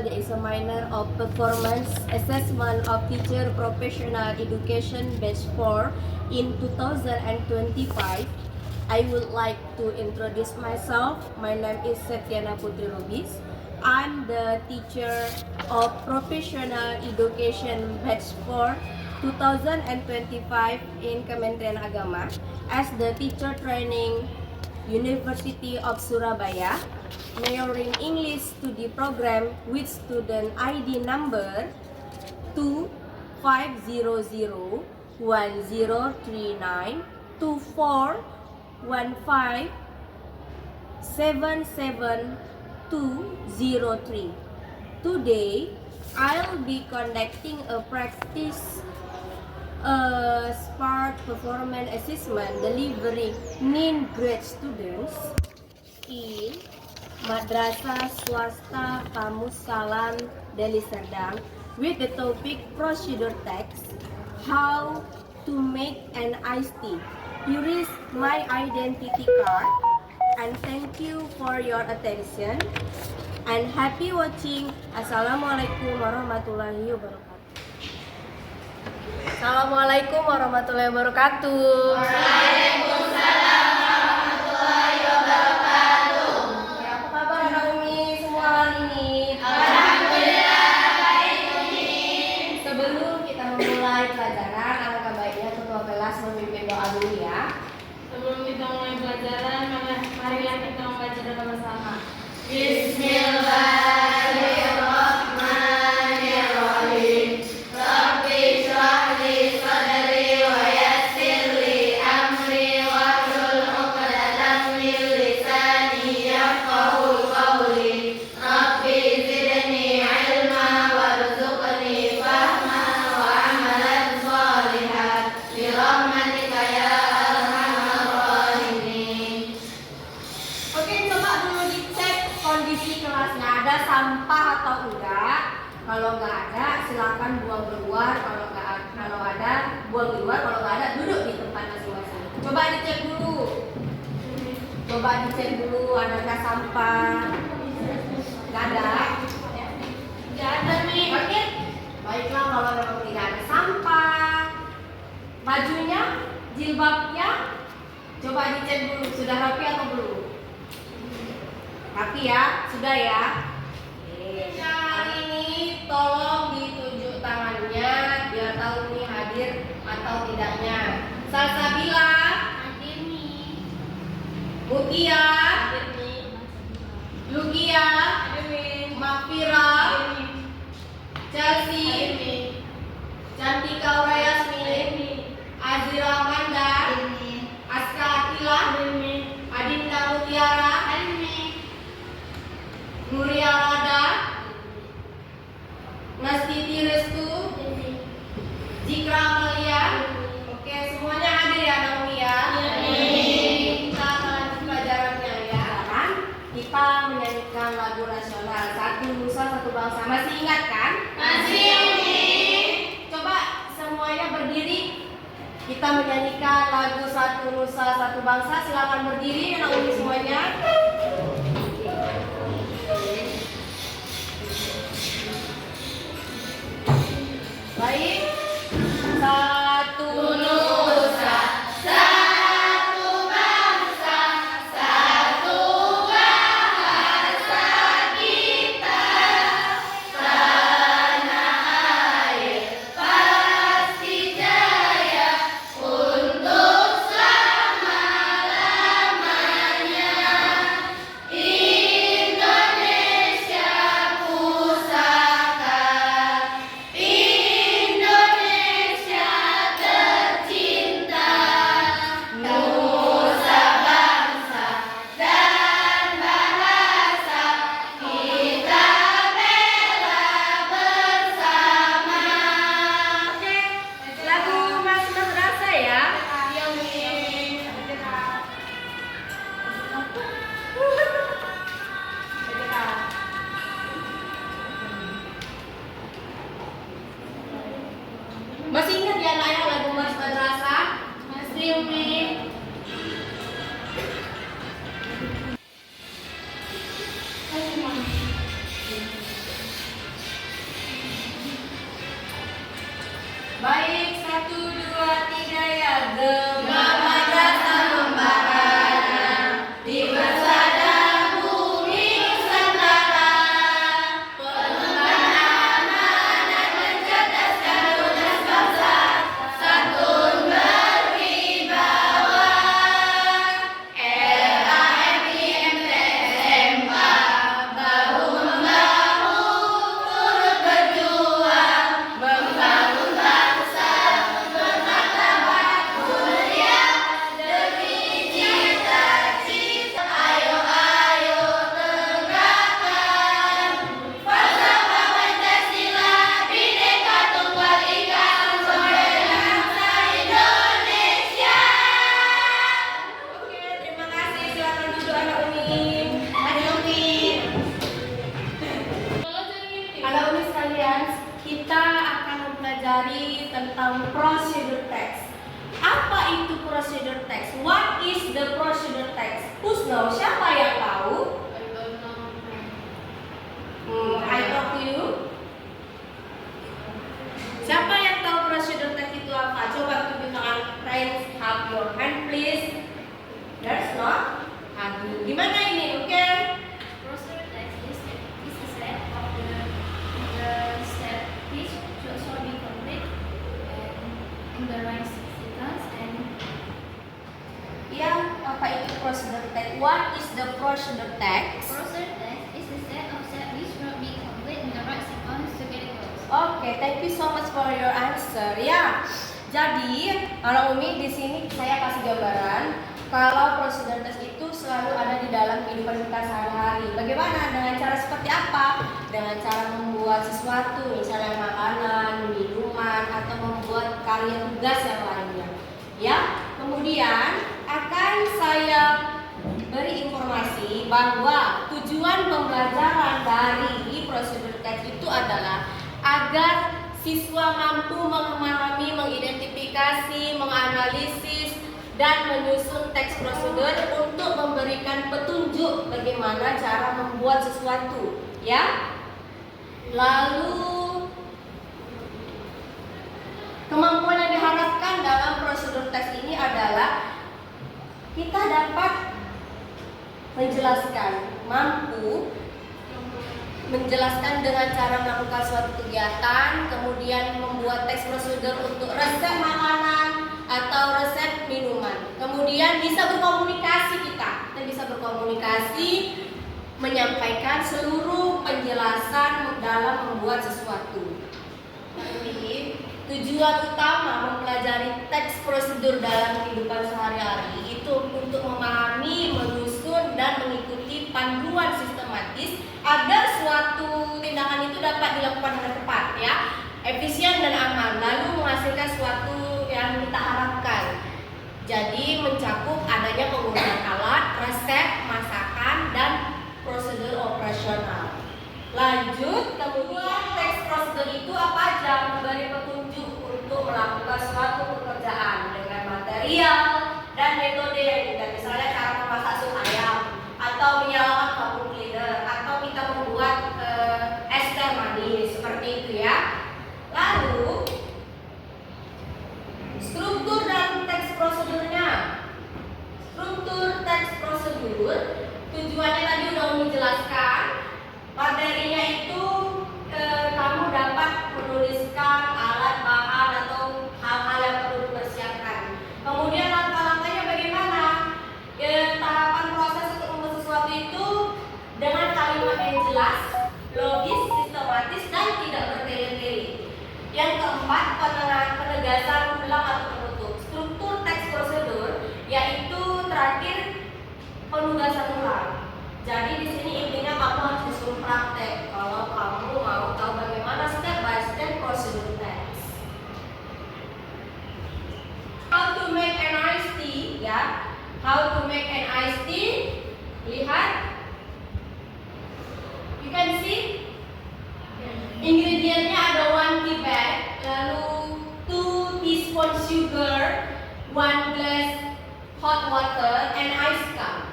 there is a minor of performance assessment of teacher professional education batch 4 in 2025. I would like to introduce myself. My name is Setiana Putri Lubis. I'm the teacher of professional education batch 4 2025 in Kementerian Agama as the teacher training University of Surabaya, majoring English study program with student ID number 250010392415770203. Today, I'll be conducting a practice SPARK performance assessment delivering NIN grade students in Madrasah Swasta Kamus Salam Deli Serdang with the topic procedure text, how to make an iced tea. Here is my identity card, and thank you for your attention and happy watching. Assalamualaikum warahmatullahi wabarakatuh. Assalamualaikum warahmatullahi wabarakatuh. Waalaikumsalam warahmatullahi wabarakatuh. Ya, apa kabar anak Umi semua hari ini? Alhamdulillah baik Umi. Sebelum kita memulai pelajaran, alangkah baiknya ketua kelas memimpin doa dulu ya. Sebelum kita mulai pelajaran, marilah kita membaca doa bersama. Bismillahirrahmanirrahim. Rabbi shrah li sadri wa yassir li amri wahlul 'uqdatam min lisani yafqahu qawli. Rabbi zidni ilma warzuqni fahma wa amalan shalihan bi rahmatika ya arhamar rahimin. Oke, coba dulu dicek kondisi kelasnya, ada sampah atau enggak. Kalau enggak ada, silakan buang keluar. Kalau ada, buang keluar. Kalau enggak ada, duduk di tempat masing-masing. Coba dicek dulu. Adakah sampah? Enggak ada. Enggak ada nih. Oke, baiklah kalau memang tidak ada sampah. Bajunya, jilbabnya, coba dicek dulu. Sudah rapi atau belum? Rapi ya, sudah ya. Oke. Hari ini tolong ditunjuk tangannya biar tahu nih hadir atau tidaknya. Salsabila, Ademi. Mutia, Ademi. Lugia, Ademi. Makfira, Ademi. Chelsea, Ademi. Cantika Urayasmi, Ademi. Azira Manda, Ademi. Aska Atila, Ademi. Adinda Mutiara, Ademi. Nuria Rada, Nastiti Restu, Ademi. Jikra Amalia. Oke, semuanya hadir ya Naomi ya. Kita akan lanjut pelajarannya ya. Sekarang kita menyanyikan lagu nasional Satu Nusa Satu Bangsa. Masih ingat kan? Masih Umi. Coba semuanya berdiri. Kita menyanyikan lagu Satu Nusa Satu Bangsa. Silakan berdiri Naomi semuanya. Baik. Satu Nusa, satu bangsa, satu bahasa kita. Tanah air pasti jaya untuk selama-lamanya. Indonesia pusaka, Indonesia 1, 2, 3 ya. Gema madrasah membara di persada bumi Nusantara. Pengemban amanah dan mencerdaskan lunas bangsa, santun berwibawa. RAMIMTSMK bahu membahu turut berjuang membangun bangsa bermartabat mulia demi cita-cita. Ayo ayo tegakkan falsafah Pancasila, Bhinneka Tunggal Ika, Nusantara bangsa Indonesia. Oke, terima kasih. Silakan duduk anak Umi. Anak Umi. Anak Umi sekalian, kita akan mempelajari tentang procedure text. Apa itu procedure text? What is the procedure text? Who's know? Siapa yang tahu? I talk to you. Siapa yang tahu procedure text itu apa? Coba tunjuk tangan. Raise up your hand, please. There's not. Aduh, gimana ini? Oke. Procedure text is a set of the step which should be complete and in the right sequence and Ya, apa itu procedure text? What is the procedure text? procedure text is a set of steps which should be complete in the right sequence to get it close. Oke, thank you so much for your answer. Ya, jadi kalau Umi di sini saya kasih gambaran kalau procedure text itu selalu ada di dalam kehidupan kita sehari-hari. Bagaimana? Dengan cara seperti apa? Dengan cara membuat sesuatu, misalnya makanan, minuman, atau membuat karya tugas yang lainnya. Ya, kemudian akan saya beri informasi bahwa tujuan pembelajaran dari procedure text itu adalah agar siswa mampu memahami, mengidentifikasi, menganalisis, dan menyusun teks prosedur untuk memberikan petunjuk bagaimana cara membuat sesuatu, ya. Lalu kemampuan yang diharapkan dalam prosedur teks ini adalah kita dapat menjelaskan, mampu menjelaskan dengan cara melakukan suatu kegiatan, kemudian membuat teks prosedur untuk resep makanan atau resep minuman. Kemudian bisa berkomunikasi kita bisa berkomunikasi, menyampaikan seluruh penjelasan dalam membuat sesuatu. Jadi, tujuan utama mempelajari teks prosedur dalam kehidupan sehari-hari itu untuk memahami, menyusun, dan mengikuti panduan sistematis agar suatu tindakan itu dapat dilakukan dengan tepat, ya, efisien dan aman, lalu menghasilkan suatu yang kita harapkan. Jadi mencakup adanya penggunaan alat, resep, masakan, dan prosedur operasional. Lanjut, kemudian teks prosedur itu apa aja? Memberi petunjuk untuk melakukan suatu pekerjaan dengan material dan metode yang kita, misalnya cara memasak sup ayam, atau menyalakan vacuum cleaner, atau kita membuat es teh manis, seperti itu ya. Lalu struktur dan teks prosedurnya. Struktur teks prosedur tujuannya tadi udah menjelaskan. Materinya itu kamu dapat menuliskan alat, bahan, atau hal-hal yang perlu dipersiapkan. Kemudian langkah-langkahnya bagaimana? Tahapan proses untuk membuat sesuatu itu dengan kalimat yang jelas, logis, sistematis, dan tidak bertele-tele. Yang keempat, penegasan ulang atau penutup. Struktur teks prosedur yaitu terakhir penugasan ulang. Jadi di sini intinya kamu harus disuruh praktek kalau kamu mau tahu bagaimana step by step prosedur teks. How to make an iced tea, ya? How to make an iced tea? Lihat, you can see. Ingredientnya ada 1 tea bag, lalu 2 teaspoon sugar, 1 glass hot water, and ice cup.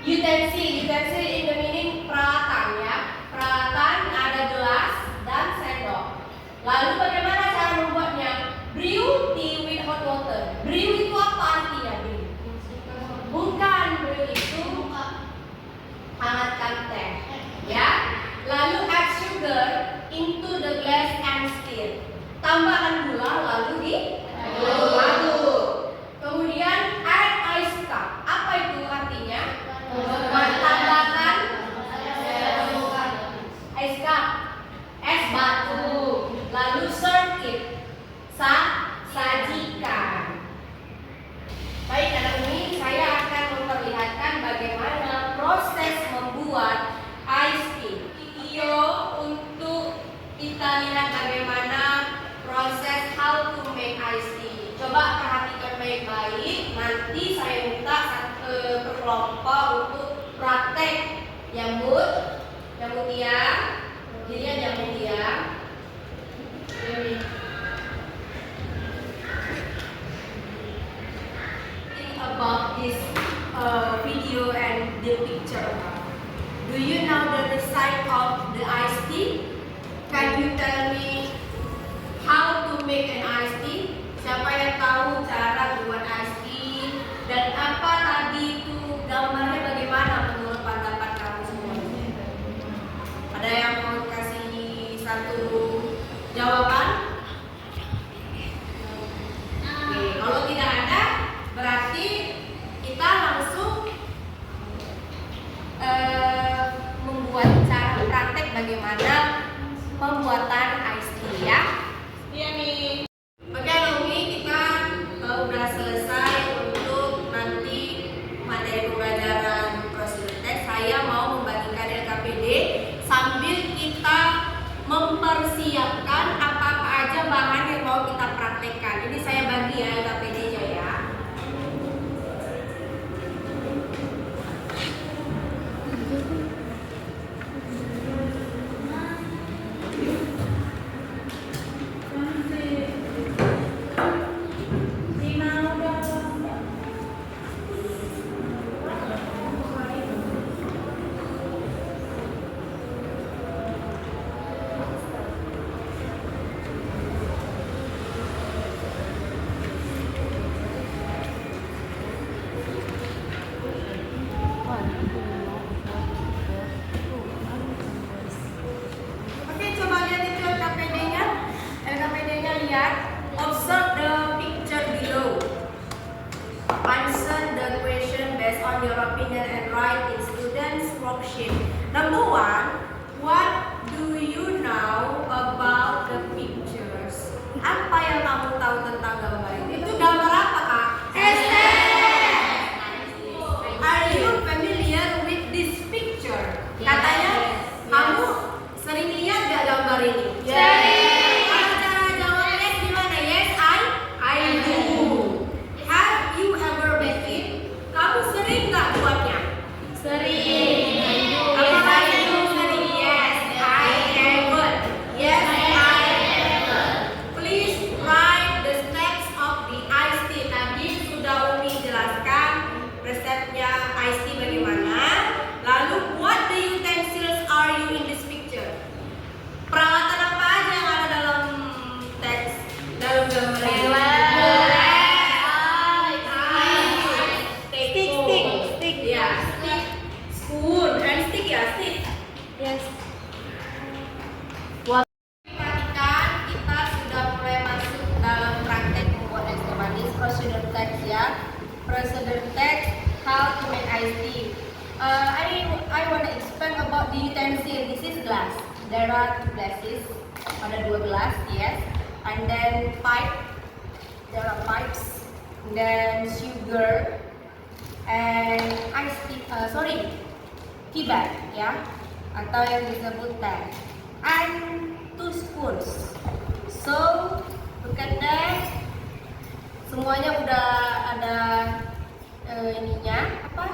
You can see in the meaning peralatan, ya. Peralatan ada gelas dan sendok. Lalu bagaimana cara membuatnya? Beri nanti saya minta per kelompok untuk praktek nyambut tiang, dilihat nyambut tiang. Think about this video and the picture. Do you know the design of the iced tea? Can you tell me how to make an iced tea? Siapa yang tahu cara buat iced tea? Dan apa tadi itu gambarnya bagaimana menurut pendapat kamu semua? Ada yang mau kasih satu jawaban? Oke, kalau tidak ada, berarti kita langsung membuat cara praktek bagaimana pembuatan iced tea ya. Iya nih. Oke, Lumi, kita udah selesai untuk nanti materi pembelajaran prosedur teks. Saya mau membagikan LKPD sambil kita mempersiapkan apa-apa aja bahan yang mau kita praktekkan. Ini saya bagi ya LKPD-nya ya. Oke, coba lihat itu LKPD-nya. LKPD-nya lihat. Observe the picture below. Answer the question based on your opinion and write in students' worksheet. Number 1, what do you know about the pictures? Apa yang kamu tahu tentang gambar ini? Itu gambar apa, Kak? Are you familiar with this picture? Katanya kamu sering lihat gak gambar ini? Kalau cara jawab yes gimana? Yes, I do. Have you ever made it? Kamu sering gak buatnya? Sering. Apakah itu sering? Yes, I haven't. Yes, I haven't. Please write the steps of the iced tea. Tadi sudah Umi jelaskan resepnya iced tea bagaimana. Lalu, what the utensils are you in this picture? Peralatan apa aja yang ada dalam teks, dalam gambar ini? Stick. Ya, stick. Spoon and stick ya, stick. Yes. Perhatikan, kita sudah mulai masuk dalam praktek membuat es teh manis procedure text ya. Procedure text, how to make iced tea. I want to explain about the utensil. This is glass. There are 2 glasses. Ada 2 gelas, yes. And then pipe. There are pipes. And then sugar and iced tea. Tea bag ya, atau yang disebut teh. And 2 spoons. So look at that. Semuanya udah ada ininya apa?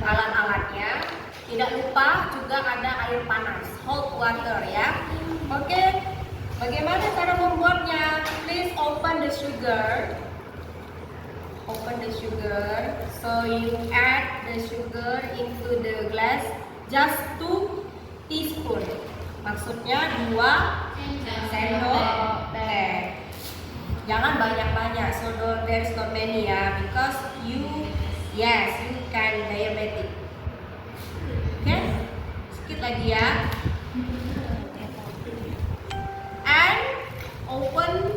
Alat-alatnya. Tidak lupa juga ada air panas, hot water ya. Oke, bagaimana cara membuatnya? Please open the sugar. Open the sugar. So you add the sugar into the glass. Just 2 teaspoon. Maksudnya 2 sendok teh. Jangan banyak-banyak. So there's not many ya, because you can diabetic. Oke, sedikit lagi ya. And open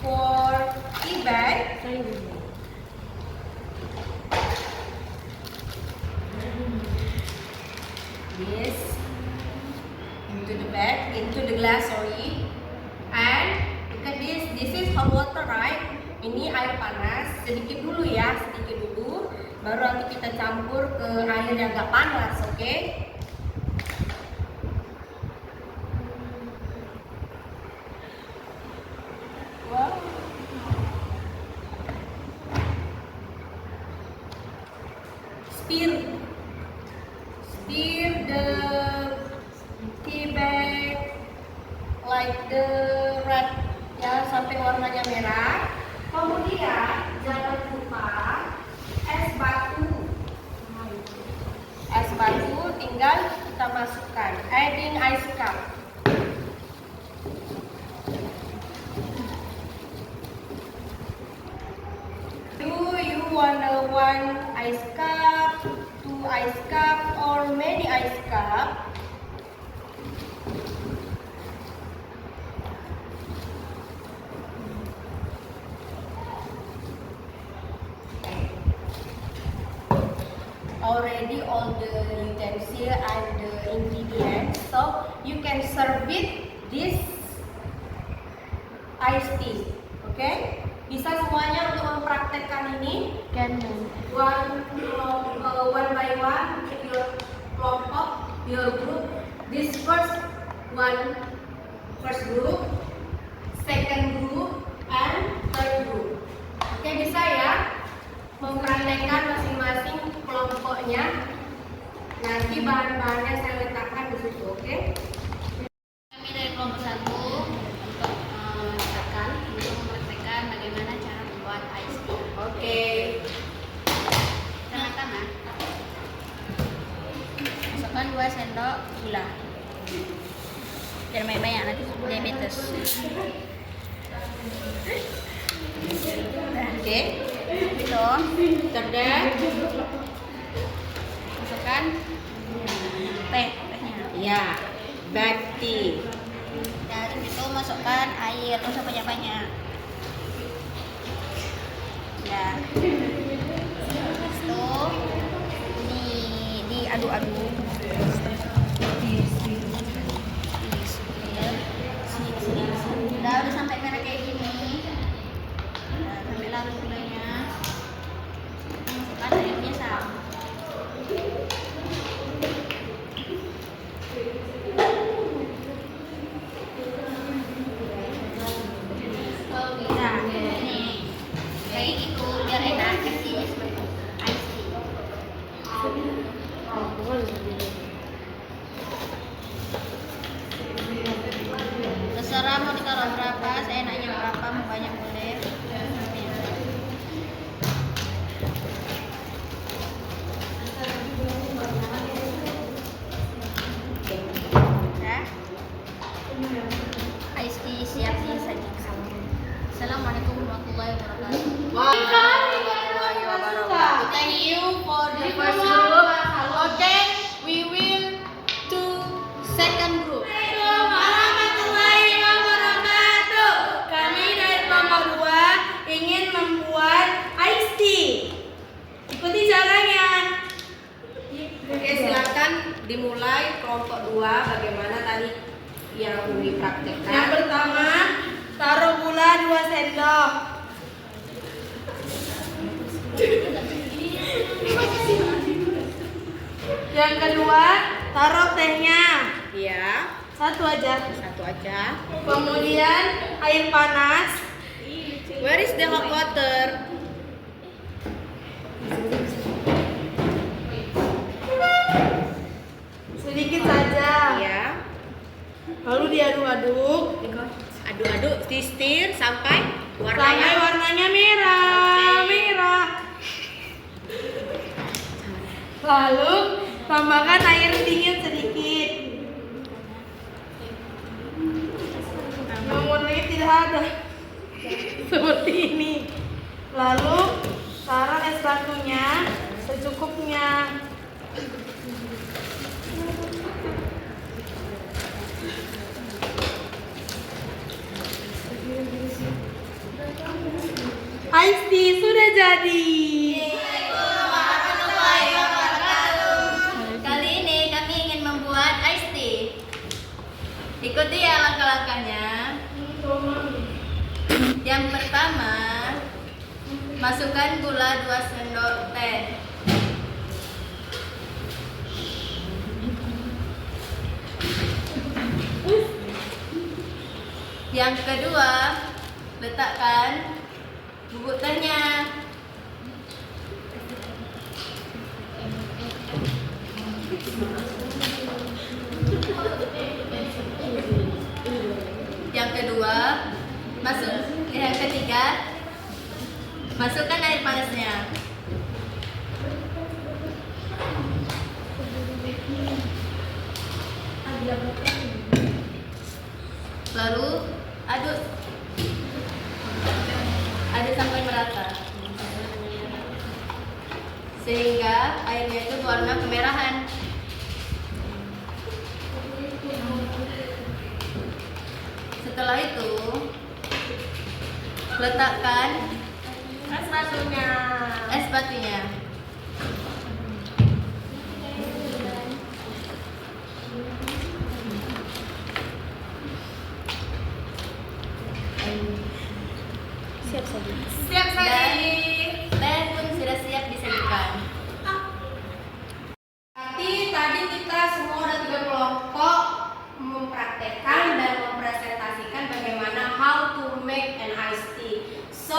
for tea bag. This into the bag, into the glass, sorry. And look at this. This is hot water, right? Ini air panas, sedikit dulu ya, sedikit dulu. Baru nanti kita campur ke air yang agak panas, oke? Wow. stir the tea bag like the red, ya, sampai warnanya merah. Kemudian jangan lupa es batu. Es batu tinggal kita masukkan. Add in ice cup. Do you want one ice cup, two ice cup, or many ice cup? Already all the utensils and the ingredients, so you can serve it this iced tea. Okay? Bisa semuanya untuk mempraktekkan ini. One by one in your kelompok, your group. This first group, second group, and third group. Oke, bisa ya mempraktekkan masing-masing kelompoknya. Nanti bahan-bahannya saya letakkan di situ, oke? Kami dari kelompok 1 untuk mempraktekkan bagaimana cara membuat ice tea. Oke. Pertama-tama, masukkan 2 sendok gula. Jangan banyak-banyak, nanti diabetes. Oke. Itu, Cerdas. masukkan tehnya. Ya, black tea. Dari itu masukkan air, nggak usah banyak-banyak. Ya. Itu diaduk-aduk. Udah sampai merah kayak gini. Sampai larut gulanya. Masukkan airnya sama. Nah, ini kayak gitu biar enak kasihnya seperti ice tea. Terserah mau ditaruh berapa, seenaknya berapa, mau banyak boleh. Ya. Ice tea siap disajikan. Assalamualaikum warahmatullahi wabarakatuh. Warahmatullahi wabarakatuh. Thank you for the first group. Okay, we will to second group. Warahmatullahi wabarakatuh. Kami dari kelompok 2 ingin membuat iced tea. Ikuti caranya. Oke, silakan dimulai kelompok 2. Bagaimana tadi yang dipraktekkan? Yang pertama, taruh gula 2 sendok. Yang kedua, taruh tehnya. Ya, Satu aja. satu aja. Kemudian air panas. Where is the hot water? Sedikit saja. Ya, Lalu diaduk-aduk aduk-aduk, stir sampai sampai warnanya merah, Oke. merah. Lalu tambahkan air dingin sedikit. Namun ini tidak ada seperti ini. Lalu taruh es batunya secukupnya. Ice tea sudah jadi. Kali ini kami ingin membuat ice tea. Ikuti ya langkah-langkahnya. Yang pertama, masukkan gula 2 sendok teh. Yang kedua, letakkan bubuk tehnya. Masukkan air panasnya. Lalu aduk sampai merata sehingga airnya itu warna kemerahan. Setelah itu letakkan es batunya. Siap saji. Dan pun sudah siap disajikan. Tadi kita semua ada 3 kelompok mempraktekkan dan mempresentasikan bagaimana how to make an iced tea. So,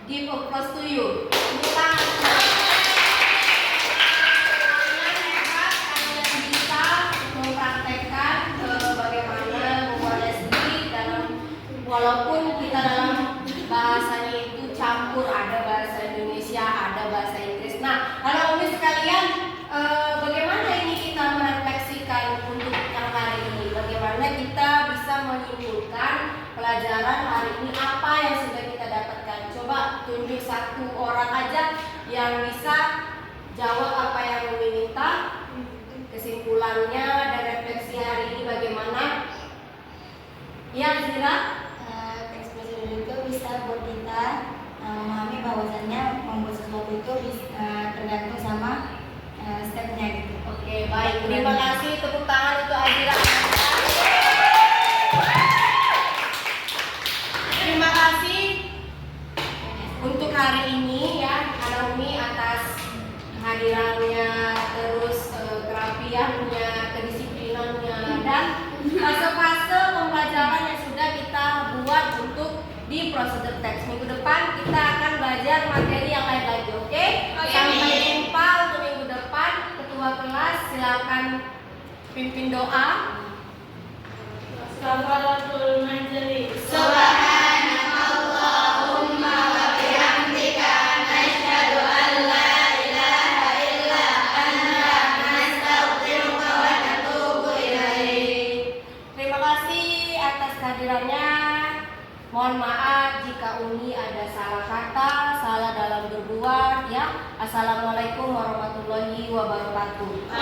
give applause to you. Kita kalian bisa mempraktekkan bagaimana membuat iced tea walaupun kita dalam bahasanya itu campur, ada bahasa Indonesia, ada bahasa Inggris. Nah, anak umi sekalian, bagaimana ini kita merefleksikan untuk yang hari ini? Bagaimana kita bisa menyimpulkan pelajaran hari ini apa yang sudah kita dapatkan? Coba tunjuk satu orang aja yang bisa jawab apa yang umi minta. Kesimpulannya dan refleksi hari ini bagaimana? Ya, Zira? Ekspresi itu bisa buat kita memahami bahwasannya membuat sesuatu itu bisa tergantung sama stepnya gitu. Oke, baik. Terima kasih, tepuk tangan untuk Azira. Terima kasih untuk hari ini ya, Anak Umi atas kehadirannya, terus kerapiannya, kedisiplinannya, dan fase-fase pembelajaran yang sudah kita buat untuk di prosedur teks. Minggu depan kita akan belajar materi yang lain lagi, oke? Sampai jumpa untuk minggu depan. Ketua kelas silakan pimpin doa. Kafaratul majelis. Subhanakallahumma wa bihamdika nasyhadu an la ilaha illa anta nastaghfiruka wa natubu ilaik. Terima kasih atas kehadirannya. Mohon maaf jika Umi ada salah kata, salah dalam berbuat ya. Assalamualaikum warahmatullahi wabarakatuh.